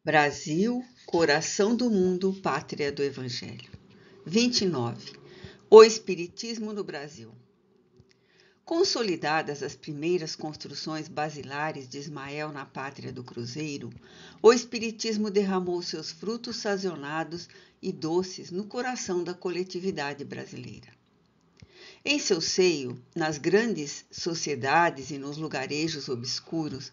Brasil, coração do mundo, pátria do Evangelho. 29. O Espiritismo no Brasil. Consolidadas as primeiras construções basilares de Ismael na pátria do Cruzeiro, o Espiritismo derramou seus frutos sazionados e doces no coração da coletividade brasileira. Em seu seio, nas grandes sociedades e nos lugarejos obscuros,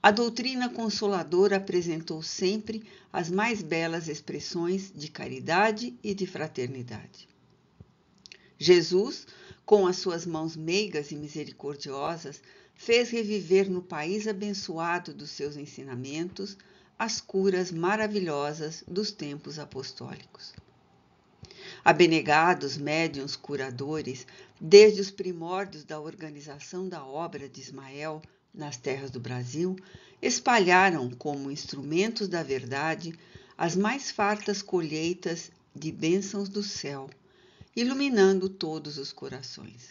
a doutrina consoladora apresentou sempre as mais belas expressões de caridade e de fraternidade. Jesus, com as suas mãos meigas e misericordiosas, fez reviver no país abençoado dos seus ensinamentos as curas maravilhosas dos tempos apostólicos. Abnegados médiuns curadores, desde os primórdios da organização da obra de Ismael nas terras do Brasil, espalharam como instrumentos da verdade as mais fartas colheitas de bênçãos do céu, iluminando todos os corações.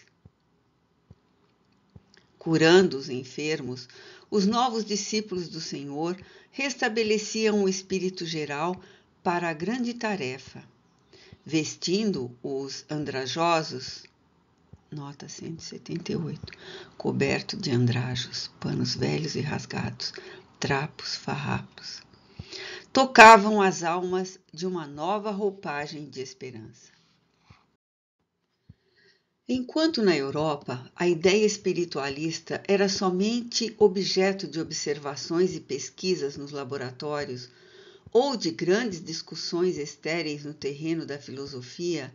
Curando os enfermos, os novos discípulos do Senhor restabeleciam o espírito geral para a grande tarefa, vestindo os andrajosos, nota 178, coberto de andrajos, panos velhos e rasgados, trapos, farrapos. Tocavam as almas de uma nova roupagem de esperança. Enquanto na Europa a ideia espiritualista era somente objeto de observações e pesquisas nos laboratórios, ou de grandes discussões estéreis no terreno da filosofia,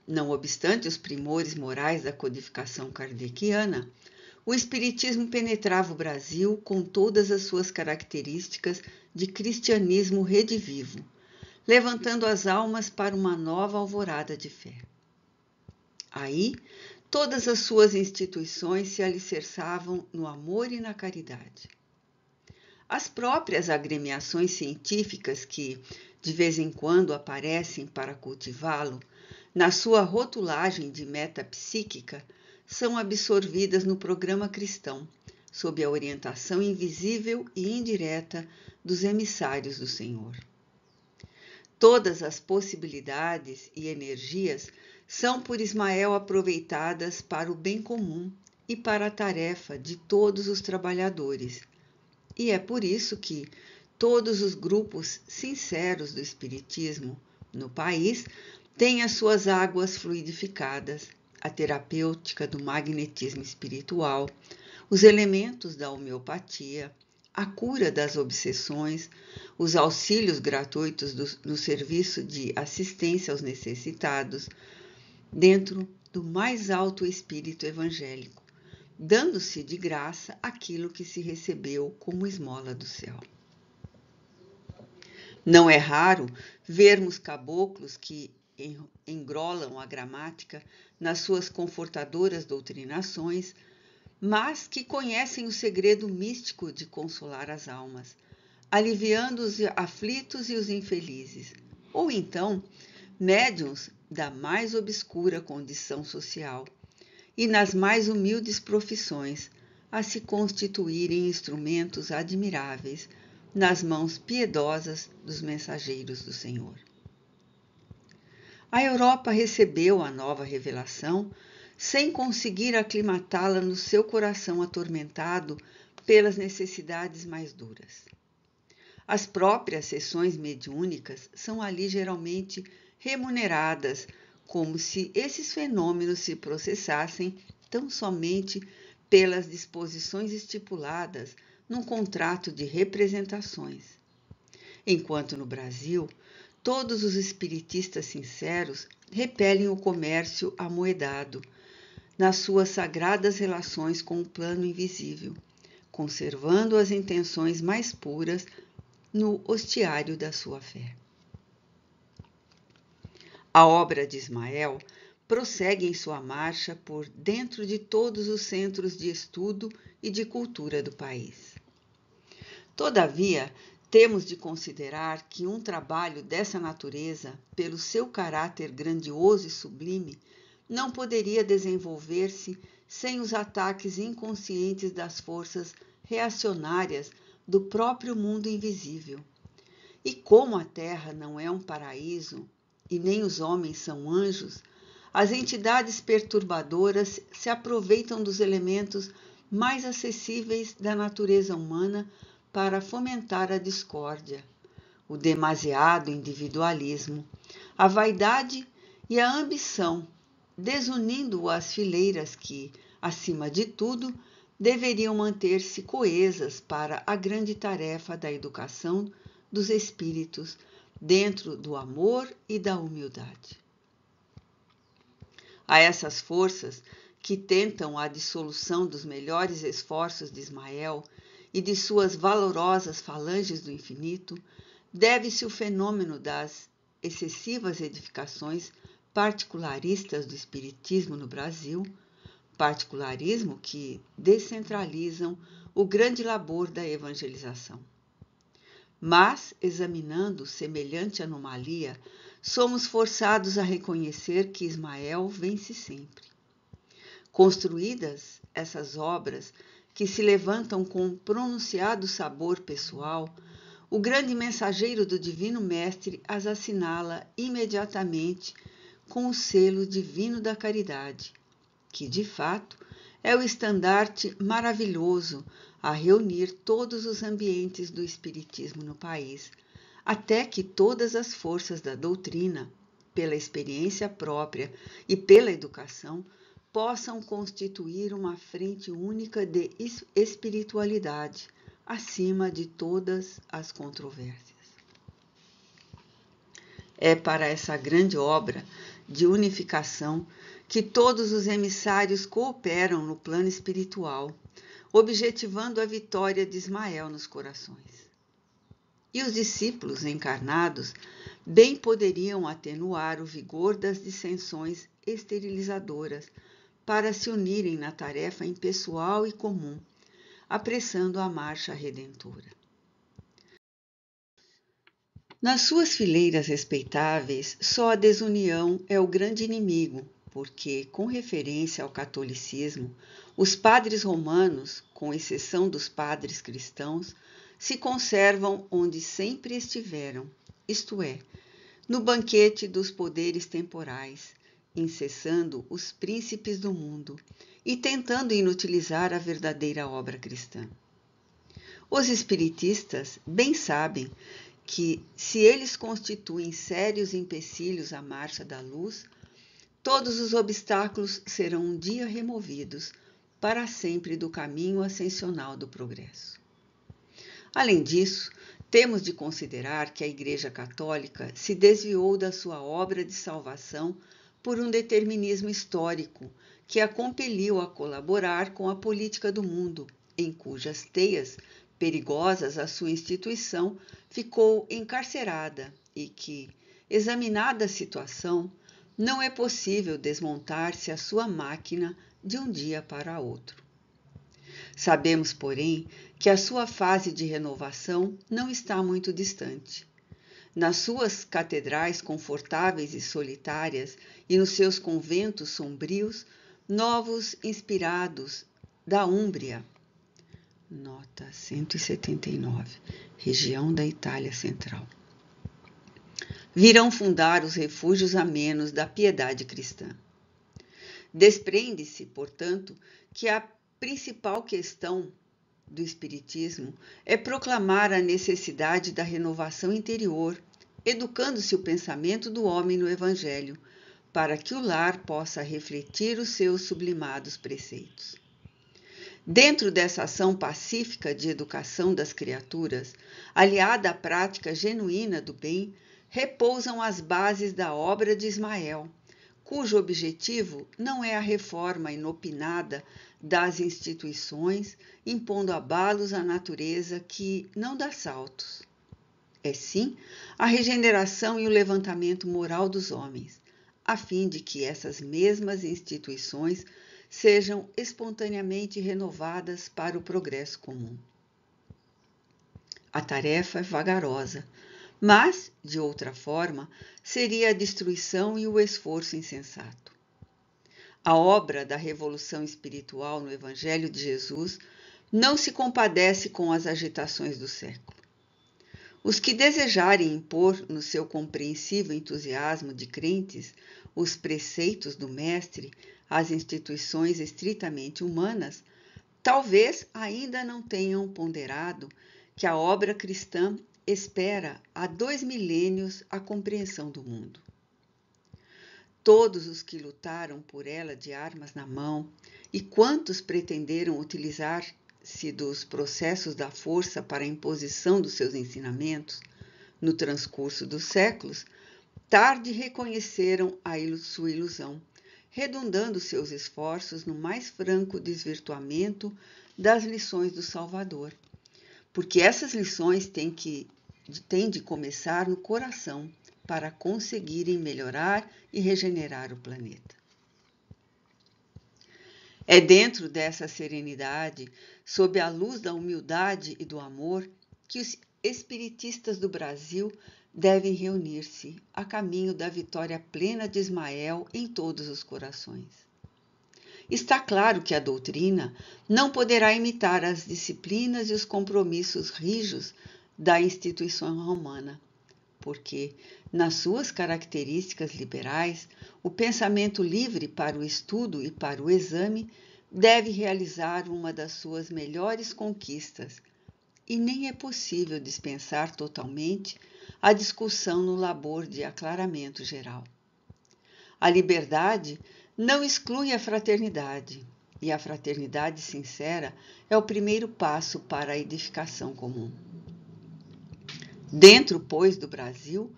não obstante os primores morais da codificação kardeciana, o Espiritismo penetrava o Brasil com todas as suas características de cristianismo redivivo, levantando as almas para uma nova alvorada de fé. Aí, todas as suas instituições se alicerçavam no amor e na caridade. As próprias agremiações científicas que, de vez em quando, aparecem para cultivá-lo, na sua rotulagem de metapsíquica, são absorvidas no programa cristão, sob a orientação invisível e indireta dos emissários do Senhor. Todas as possibilidades e energias são por Ismael aproveitadas para o bem comum e para a tarefa de todos os trabalhadores. E é por isso que todos os grupos sinceros do Espiritismo no país têm as suas águas fluidificadas, a terapêutica do magnetismo espiritual, os elementos da homeopatia, a cura das obsessões, os auxílios gratuitos no serviço de assistência aos necessitados, dentro do mais alto espírito evangélico, dando-se de graça aquilo que se recebeu como esmola do céu. Não é raro vermos caboclos que engrolam a gramática nas suas confortadoras doutrinações, mas que conhecem o segredo místico de consolar as almas, aliviando os aflitos e os infelizes, ou então médiuns da mais obscura condição social e nas mais humildes profissões, a se constituírem instrumentos admiráveis nas mãos piedosas dos mensageiros do Senhor. A Europa recebeu a nova revelação sem conseguir aclimatá-la no seu coração atormentado pelas necessidades mais duras. As próprias sessões mediúnicas são ali geralmente remuneradas, como se esses fenômenos se processassem tão somente pelas disposições estipuladas num contrato de representações. Enquanto no Brasil, todos os espiritistas sinceros repelem o comércio amoedado nas suas sagradas relações com o plano invisível, conservando as intenções mais puras no hostiário da sua fé. A obra de Ismael prossegue em sua marcha por dentro de todos os centros de estudo e de cultura do país. Todavia, temos de considerar que um trabalho dessa natureza, pelo seu caráter grandioso e sublime, não poderia desenvolver-se sem os ataques inconscientes das forças reacionárias do próprio mundo invisível, E como a terra não é um paraíso e nem os homens são anjos, as entidades perturbadoras se aproveitam dos elementos mais acessíveis da natureza humana para fomentar a discórdia, o demasiado individualismo, a vaidade e a ambição, desunindo as fileiras que, acima de tudo, deveriam manter-se coesas para a grande tarefa da educação dos espíritos dentro do amor e da humildade. A essas forças que tentam a dissolução dos melhores esforços de Ismael e de suas valorosas falanges do infinito, deve-se o fenômeno das excessivas edificações particularistas do Espiritismo no Brasil, particularismo que descentralizam o grande labor da evangelização. Mas, examinando semelhante anomalia, somos forçados a reconhecer que Ismael vence sempre. Construídas essas obras que se levantam com pronunciado sabor pessoal, o grande mensageiro do Divino Mestre as assinala imediatamente com o selo divino da caridade, que, de fato, é o estandarte maravilhoso a reunir todos os ambientes do Espiritismo no país, até que todas as forças da doutrina, pela experiência própria e pela educação, possam constituir uma frente única de espiritualidade, acima de todas as controvérsias. É para essa grande obra de unificação que todos os emissários cooperam no plano espiritual, objetivando a vitória de Ismael nos corações. E os discípulos encarnados bem poderiam atenuar o vigor das dissensões esterilizadoras para se unirem na tarefa impessoal e comum, apressando a marcha redentora. Nas suas fileiras respeitáveis, só a desunião é o grande inimigo, porque, com referência ao catolicismo, os padres romanos, com exceção dos padres cristãos, se conservam onde sempre estiveram, isto é, no banquete dos poderes temporais, incessando os príncipes do mundo e tentando inutilizar a verdadeira obra cristã. Os espiritistas bem sabem que, se eles constituem sérios empecilhos à marcha da luz, todos os obstáculos serão um dia removidos para sempre do caminho ascensional do progresso. Além disso, temos de considerar que a Igreja Católica se desviou da sua obra de salvação por um determinismo histórico que a compeliu a colaborar com a política do mundo, em cujas teias perigosas a sua instituição ficou encarcerada e que, examinada a situação, não é possível desmontar-se a sua máquina de um dia para outro. Sabemos, porém, que a sua fase de renovação não está muito distante. Nas suas catedrais confortáveis e solitárias e nos seus conventos sombrios, novos inspirados da Úmbria, nota 179, região da Itália Central, virão fundar os refúgios amenos da piedade cristã. Desprende-se, portanto, que a principal questão do Espiritismo é proclamar a necessidade da renovação interior, educando-se o pensamento do homem no Evangelho, para que o lar possa refletir os seus sublimados preceitos. Dentro dessa ação pacífica de educação das criaturas, aliada à prática genuína do bem, repousam as bases da obra de Ismael, cujo objetivo não é a reforma inopinada das instituições, impondo abalos à natureza que não dá saltos. É sim a regeneração e o levantamento moral dos homens, a fim de que essas mesmas instituições sejam espontaneamente renovadas para o progresso comum. A tarefa é vagarosa, mas, de outra forma, seria a destruição e o esforço insensato. A obra da revolução espiritual no Evangelho de Jesus não se compadece com as agitações do século. Os que desejarem impor no seu compreensivo entusiasmo de crentes os preceitos do Mestre às instituições estritamente humanas, talvez ainda não tenham ponderado que a obra cristã espera há 2 milênios a compreensão do mundo. Todos os que lutaram por ela de armas na mão e quantos pretenderam utilizar-se dos processos da força para a imposição dos seus ensinamentos no transcurso dos séculos, tarde reconheceram sua ilusão, redundando seus esforços no mais franco desvirtuamento das lições do Salvador, porque essas lições têm de começar no coração para conseguirem melhorar e regenerar o planeta. É dentro dessa serenidade, sob a luz da humildade e do amor, que os espiritistas do Brasil devem reunir-se a caminho da vitória plena de Ismael em todos os corações. Está claro que a doutrina não poderá imitar as disciplinas e os compromissos rijos da instituição romana, porque, nas suas características liberais, o pensamento livre para o estudo e para o exame deve realizar uma das suas melhores conquistas, e nem é possível dispensar totalmente a discussão no labor de aclaramento geral. A liberdade não exclui a fraternidade, e a fraternidade sincera é o primeiro passo para a edificação comum. Dentro, pois, do Brasil,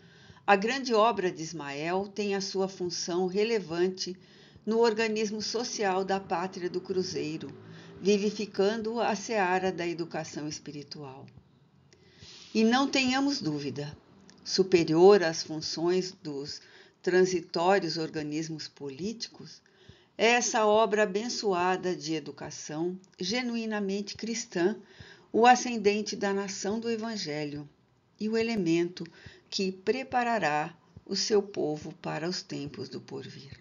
a grande obra de Ismael tem a sua função relevante no organismo social da pátria do Cruzeiro, vivificando a seara da educação espiritual. E não tenhamos dúvida, superior às funções dos transitórios organismos políticos, é essa obra abençoada de educação, genuinamente cristã, o ascendente da nação do Evangelho e o elemento que preparará o seu povo para os tempos do porvir.